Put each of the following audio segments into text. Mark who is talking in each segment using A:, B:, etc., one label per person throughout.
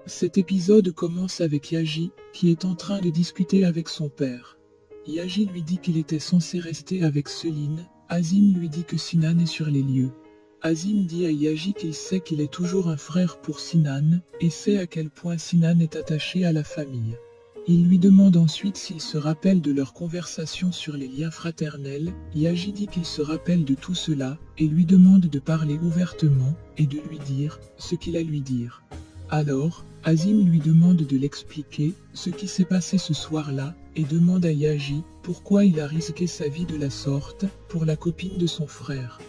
A: Cet épisode commence avec Yaji, qui est en train de discuter avec son père. Yaji lui dit qu'il était censé rester avec Seline. Azim lui dit que Sinan est sur les lieux. Azim dit à Yaji qu'il sait qu'il est toujours un frère pour Sinan, et sait à quel point Sinan est attaché à la famille. Il lui demande ensuite s'il se rappelle de leur conversation sur les liens fraternels. Yaji dit qu'il se rappelle de tout cela, et lui demande de parler ouvertement, et de lui dire ce qu'il a à lui dire. Alors, Azim lui demande de l'expliquer, ce qui s'est passé ce soir-là, et demande à Yaji pourquoi il a risqué sa vie de la sorte, pour la copine de son frère.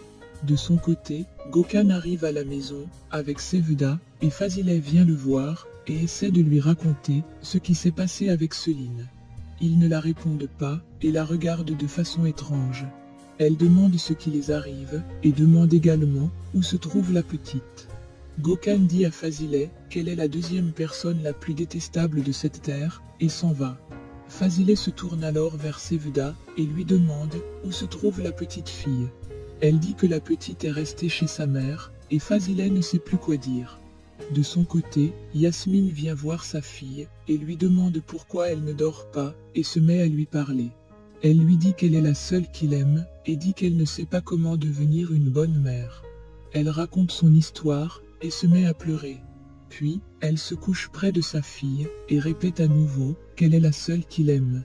A: De son côté, Gökhan arrive à la maison, avec Sevda, et Fazile vient le voir, et essaie de lui raconter ce qui s'est passé avec Seline. Il ne la répondent pas, et la regarde de façon étrange. Elle demande ce qui les arrive, et demande également où se trouve la petite. Gökhan dit à Fazile qu'elle est la deuxième personne la plus détestable de cette terre, et s'en va. Fazile se tourne alors vers Sevda, et lui demande où se trouve la petite fille. Elle dit que la petite est restée chez sa mère, et Fazile ne sait plus quoi dire. De son côté, Yasmine vient voir sa fille, et lui demande pourquoi elle ne dort pas, et se met à lui parler. Elle lui dit qu'elle est la seule qu'il aime, et dit qu'elle ne sait pas comment devenir une bonne mère. Elle raconte son histoire, et se met à pleurer. Puis, elle se couche près de sa fille, et répète à nouveau qu'elle est la seule qu'il aime.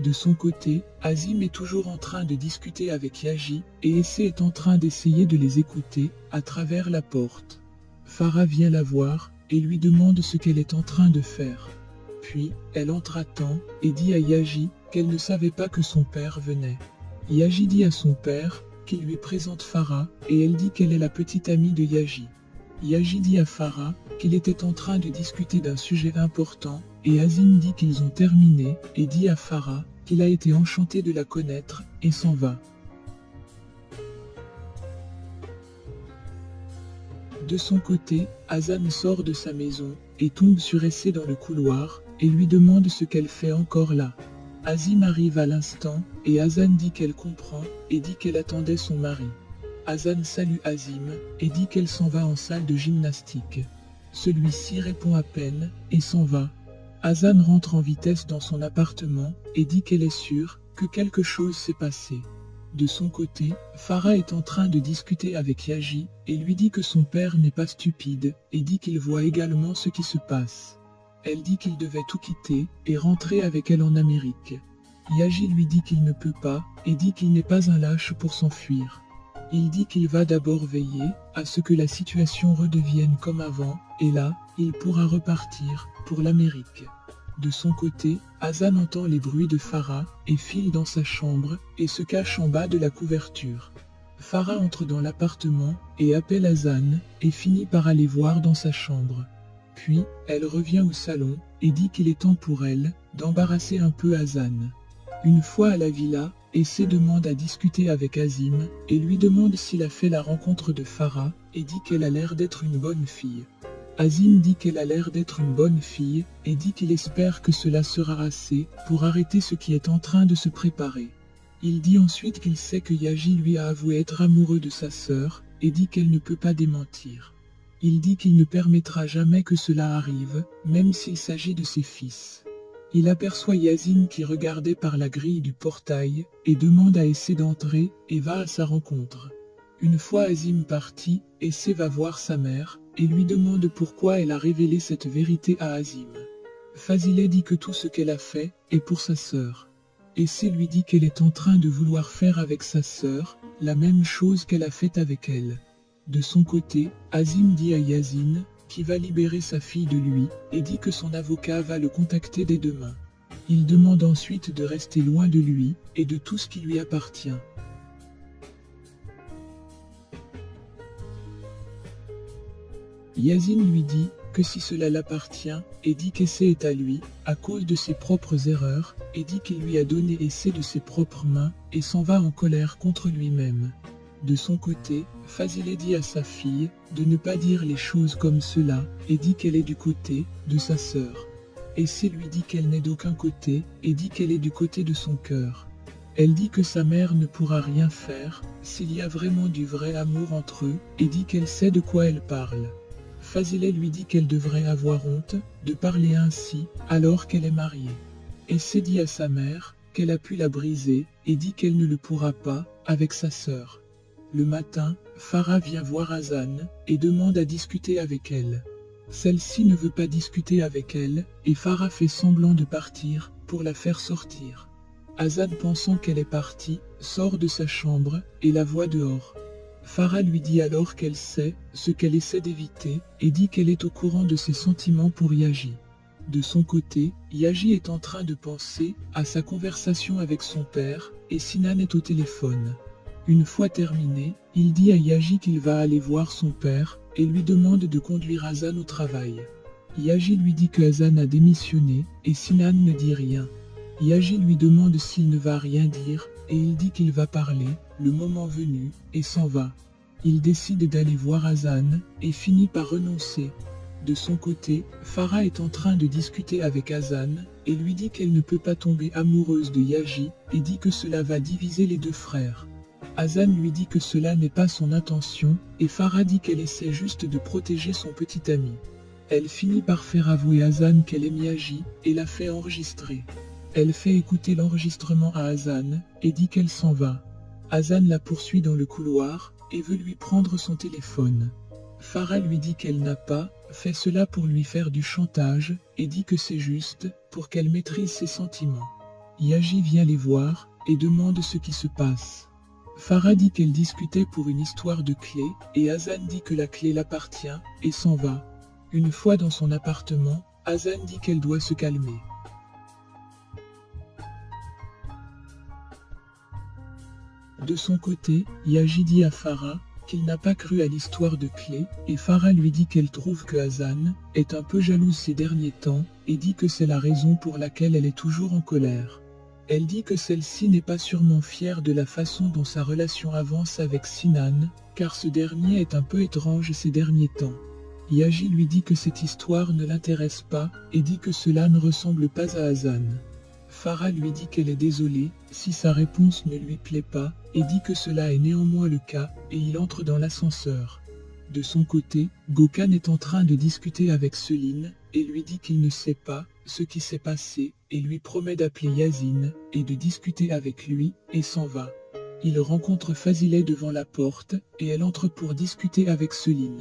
A: De son côté, Azim est toujours en train de discuter avec Yaji, et Essay est en train d'essayer de les écouter, à travers la porte. Farah vient la voir, et lui demande ce qu'elle est en train de faire. Puis, elle entre à temps, et dit à Yaji qu'elle ne savait pas que son père venait. Yaji dit à son père qu'il lui présente Farah, et elle dit qu'elle est la petite amie de Yaji. Yaji dit à Farah qu'il était en train de discuter d'un sujet important, et Azim dit qu'ils ont terminé, et dit à Farah qu'il a été enchanté de la connaître, et s'en va. De son côté, Hazan sort de sa maison, et tombe sur Essay dans le couloir, et lui demande ce qu'elle fait encore là. Azim arrive à l'instant, et Hazan dit qu'elle comprend, et dit qu'elle attendait son mari. Hazan salue Azim, et dit qu'elle s'en va en salle de gymnastique. Celui-ci répond à peine, et s'en va. Hazan rentre en vitesse dans son appartement, et dit qu'elle est sûre que quelque chose s'est passé. De son côté, Farah est en train de discuter avec Yaji, et lui dit que son père n'est pas stupide, et dit qu'il voit également ce qui se passe. Elle dit qu'il devait tout quitter, et rentrer avec elle en Amérique. Yaji lui dit qu'il ne peut pas, et dit qu'il n'est pas un lâche pour s'enfuir. Il dit qu'il va d'abord veiller à ce que la situation redevienne comme avant, et là, il pourra repartir pour l'Amérique. De son côté, Hazan entend les bruits de Farah, et file dans sa chambre, et se cache en bas de la couverture. Farah entre dans l'appartement, et appelle Hazan, et finit par aller voir dans sa chambre. Puis, elle revient au salon, et dit qu'il est temps pour elle d'embarrasser un peu Hazan. Une fois à la villa, Essay demande à discuter avec Azim, et lui demande s'il a fait la rencontre de Farah, et dit qu'elle a l'air d'être une bonne fille. Azim dit qu'elle a l'air d'être une bonne fille, et dit qu'il espère que cela sera assez pour arrêter ce qui est en train de se préparer. Il dit ensuite qu'il sait que Yaji lui a avoué être amoureux de sa sœur, et dit qu'elle ne peut pas démentir. Il dit qu'il ne permettra jamais que cela arrive, même s'il s'agit de ses fils. Il aperçoit Yasmine qui regardait par la grille du portail, et demande à Essay d'entrer, et va à sa rencontre. Une fois Azim parti, Essay va voir sa mère, et lui demande pourquoi elle a révélé cette vérité à Azim. Fazile dit que tout ce qu'elle a fait est pour sa sœur. Essay lui dit qu'elle est en train de vouloir faire avec sa sœur la même chose qu'elle a faite avec elle. De son côté, Azim dit à Yasmine qu'il va libérer sa fille de lui, et dit que son avocat va le contacter dès demain. Il demande ensuite de rester loin de lui, et de tout ce qui lui appartient. Yasmine lui dit que si cela l'appartient, et dit qu'Essay est à lui, à cause de ses propres erreurs, et dit qu'il lui a donné Essay de ses propres mains, et s'en va en colère contre lui-même. De son côté, Fazile dit à sa fille de ne pas dire les choses comme cela, et dit qu'elle est du côté de sa sœur. Essay lui dit qu'elle n'est d'aucun côté, et dit qu'elle est du côté de son cœur. Elle dit que sa mère ne pourra rien faire, s'il y a vraiment du vrai amour entre eux, et dit qu'elle sait de quoi elle parle. Fazileh lui dit qu'elle devrait avoir honte de parler ainsi alors qu'elle est mariée. Essé dit à sa mère qu'elle a pu la briser et dit qu'elle ne le pourra pas avec sa sœur. Le matin, Farah vient voir Hassan et demande à discuter avec elle. Celle-ci ne veut pas discuter avec elle et Farah fait semblant de partir pour la faire sortir. Hassan, pensant qu'elle est partie, sort de sa chambre et la voit dehors. Farah lui dit alors qu'elle sait ce qu'elle essaie d'éviter et dit qu'elle est au courant de ses sentiments pour Yaji. De son côté, Yaji est en train de penser à sa conversation avec son père et Sinan est au téléphone. Une fois terminé, il dit à Yaji qu'il va aller voir son père et lui demande de conduire Hassan au travail. Yaji lui dit que Hassan a démissionné et Sinan ne dit rien. Yaji lui demande s'il ne va rien dire et il dit qu'il va parler, le moment venu, et s'en va. Il décide d'aller voir Hassan et finit par renoncer. De son côté, Farah est en train de discuter avec Hassan et lui dit qu'elle ne peut pas tomber amoureuse de Yaji et dit que cela va diviser les deux frères. Hassan lui dit que cela n'est pas son intention et Farah dit qu'elle essaie juste de protéger son petit ami. Elle finit par faire avouer Hassan qu'elle aime Yaji et la fait enregistrer. Elle fait écouter l'enregistrement à Hassan et dit qu'elle s'en va. Hassan la poursuit dans le couloir et veut lui prendre son téléphone. Farah lui dit qu'elle n'a pas fait cela pour lui faire du chantage et dit que c'est juste pour qu'elle maîtrise ses sentiments. Yaji vient les voir et demande ce qui se passe. Farah dit qu'elle discutait pour une histoire de clé et Hassan dit que la clé l'appartient et s'en va. Une fois dans son appartement, Hassan dit qu'elle doit se calmer. De son côté, Yaji dit à Farah qu'il n'a pas cru à l'histoire de clé et Farah lui dit qu'elle trouve que Hassan est un peu jalouse ces derniers temps et dit que c'est la raison pour laquelle elle est toujours en colère. Elle dit que celle-ci n'est pas sûrement fière de la façon dont sa relation avance avec Sinan, car ce dernier est un peu étrange ces derniers temps. Yaji lui dit que cette histoire ne l'intéresse pas et dit que cela ne ressemble pas à Hassan. Farah lui dit qu'elle est désolée si sa réponse ne lui plaît pas et dit que cela est néanmoins le cas et il entre dans l'ascenseur. De son côté, Gökhan est en train de discuter avec Selin et lui dit qu'il ne sait pas ce qui s'est passé et lui promet d'appeler Yasin et de discuter avec lui et s'en va. Il rencontre Fazileh devant la porte et elle entre pour discuter avec Selin.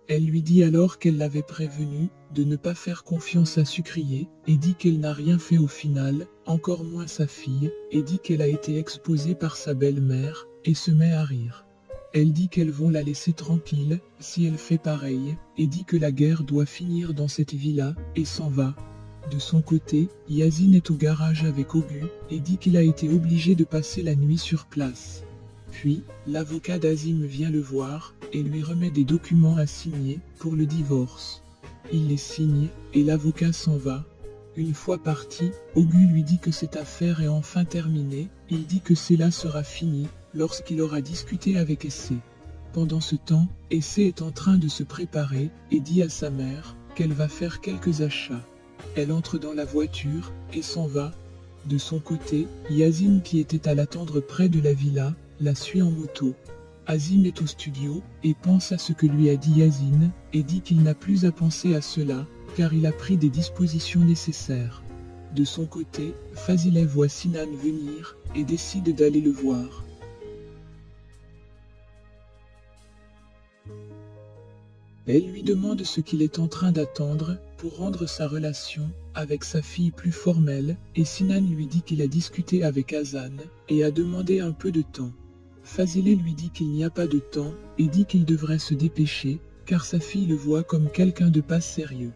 A: Elle lui dit alors qu'elle l'avait prévenu de ne pas faire confiance à Sucrier et dit qu'elle n'a rien fait au final, encore moins sa fille, et dit qu'elle a été exposée par sa belle-mère et se met à rire. Elle dit qu'elles vont la laisser tranquille si elle fait pareil et dit que la guerre doit finir dans cette villa et s'en va. De son côté, Yasin est au garage avec Ogu et dit qu'il a été obligé de passer la nuit sur place. Puis, l'avocat d'Azim vient le voir et lui remet des documents à signer pour le divorce. Il les signe et l'avocat s'en va. Une fois parti, Ogu lui dit que cette affaire est enfin terminée. Il dit que cela sera fini lorsqu'il aura discuté avec Essé. Pendant ce temps, Essé est en train de se préparer et dit à sa mère qu'elle va faire quelques achats. Elle entre dans la voiture et s'en va. De son côté, Yasin qui était à l'attendre près de la villa, la suit en moto. Azim est au studio et pense à ce que lui a dit Yasin et dit qu'il n'a plus à penser à cela car il a pris des dispositions nécessaires. De son côté, Fazileh voit Sinan venir et décide d'aller le voir. Elle lui demande ce qu'il est en train d'attendre pour rendre sa relation avec sa fille plus formelle et Sinan lui dit qu'il a discuté avec Hassan et a demandé un peu de temps. Fazileh lui dit qu'il n'y a pas de temps et dit qu'il devrait se dépêcher car sa fille le voit comme quelqu'un de pas sérieux.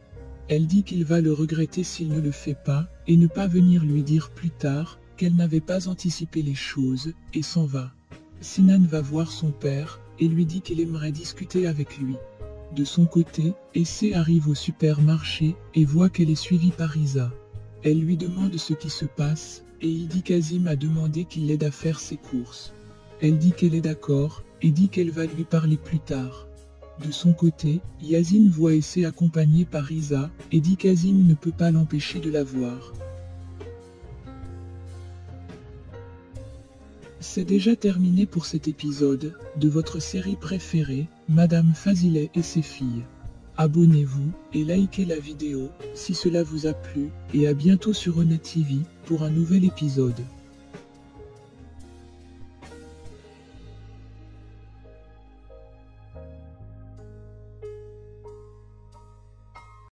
A: Elle dit qu'il va le regretter s'il ne le fait pas et ne pas venir lui dire plus tard qu'elle n'avait pas anticipé les choses et s'en va. Sinan va voir son père et lui dit qu'il aimerait discuter avec lui. De son côté, Essé arrive au supermarché et voit qu'elle est suivie par Isa. Elle lui demande ce qui se passe et il dit qu'Azim a demandé qu'il l'aide à faire ses courses. Elle dit qu'elle est d'accord et dit qu'elle va lui parler plus tard. De son côté, Yasin voit Essé accompagné par Isa et dit qu'Azim ne peut pas l'empêcher de la voir. C'est déjà terminé pour cet épisode de votre série préférée, Madame Fazileh et ses filles. Abonnez-vous et likez la vidéo si cela vous a plu et à bientôt sur Honnête TV pour un nouvel épisode.